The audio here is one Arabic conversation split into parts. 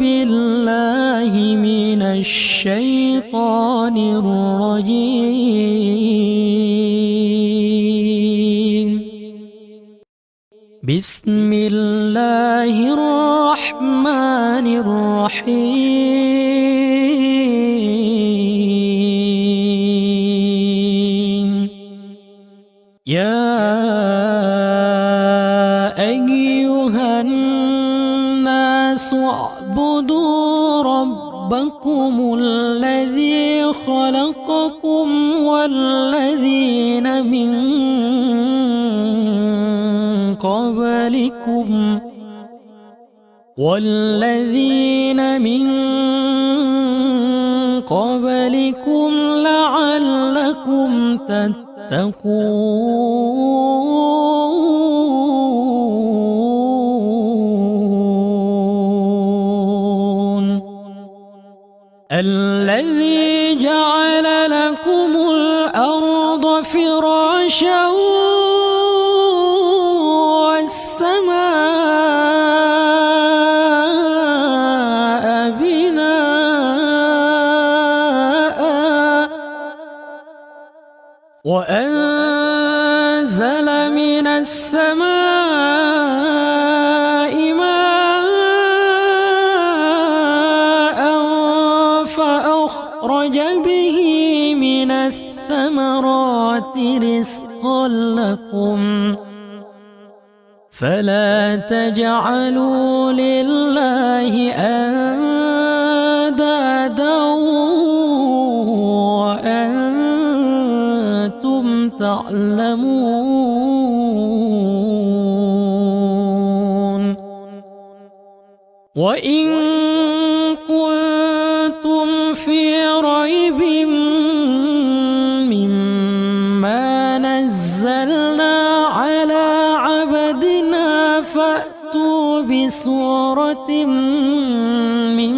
بالله من الشيطان الرجيم. بسم الله الرحمن الرحيم. يا أيها الناس اعبدوا ربكم الذي خلقكم والذين من قبلكم لعلكم تتقون. الذي جعل لكم الأرض فراشا والسماء بناء وأنزل من السماء ماء فأخرج به من الثمرات رزقا لكم فلا تجعلوا لله أندادا وأنتم تعلمون. وإن كنتم في ريب مما نزلنا على عبدنا فأتوا بسورة من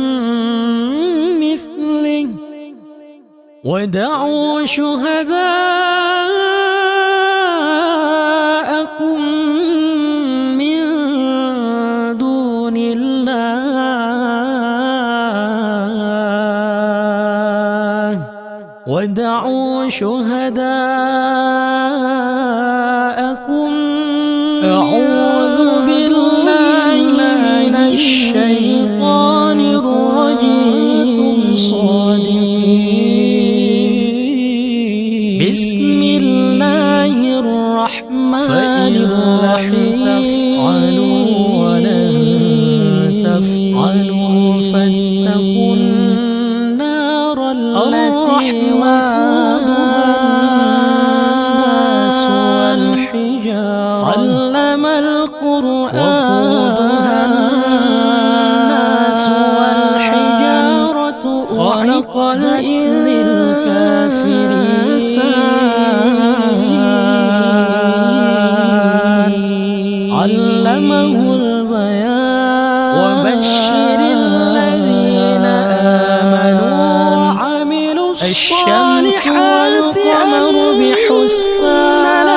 مثله ودعوا شهداءكم من دون الله أعوذ بالله من الشيطان الرجيم. بسم الله الرحمن الرحيم. فإن ولن تفعلوا فاتقوا النار التي وقودها الناس والحجارة علم القرآن الناس والحجارة خلق الإنسان علمه البيان. وبشر الذين آمنوا وعملوا الصالحات والقمر بحسبان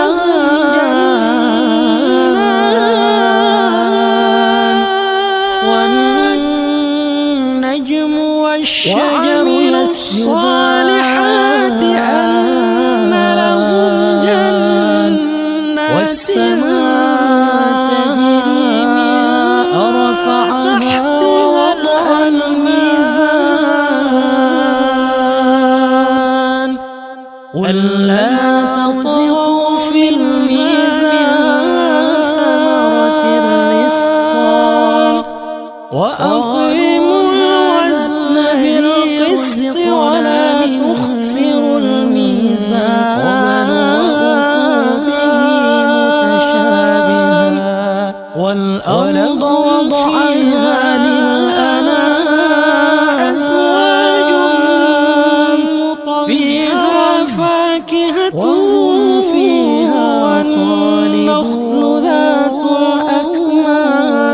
والنجم والشجر الصالحات أن لهم جنات والسماء تجري من رفعها ووضع الميزان ألا تطغوا في الميزان ثمرة الرزق وأقيموا الوزن بالقسط ولا تخسروا الميزان والأرض وضعها للأنام أزواج فيها فاكهة فيها والنخل ذات الأكمام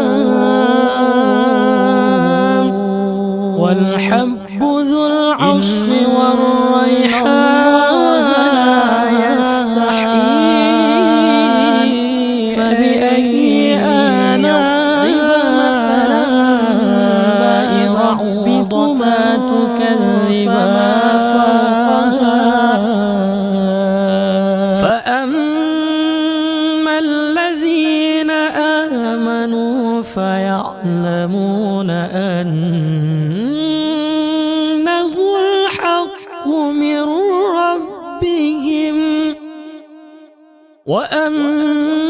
والحب ذو العصف والريحان يستحيي فبأي آلاء فيعلمون أنه الحق من ربهم. وأما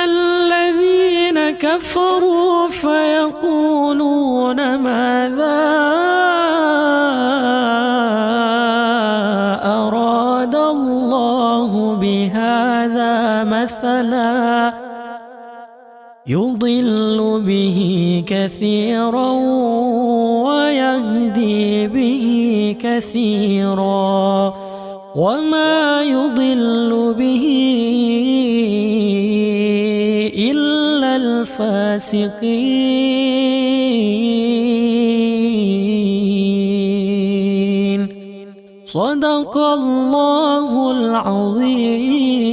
الذين كفروا فيقولون ماذا أراد الله بهذا مثلا يضل به كثيرا ويهدي به كثيرا وما يضل به إلا الفاسقين. صدق الله العظيم.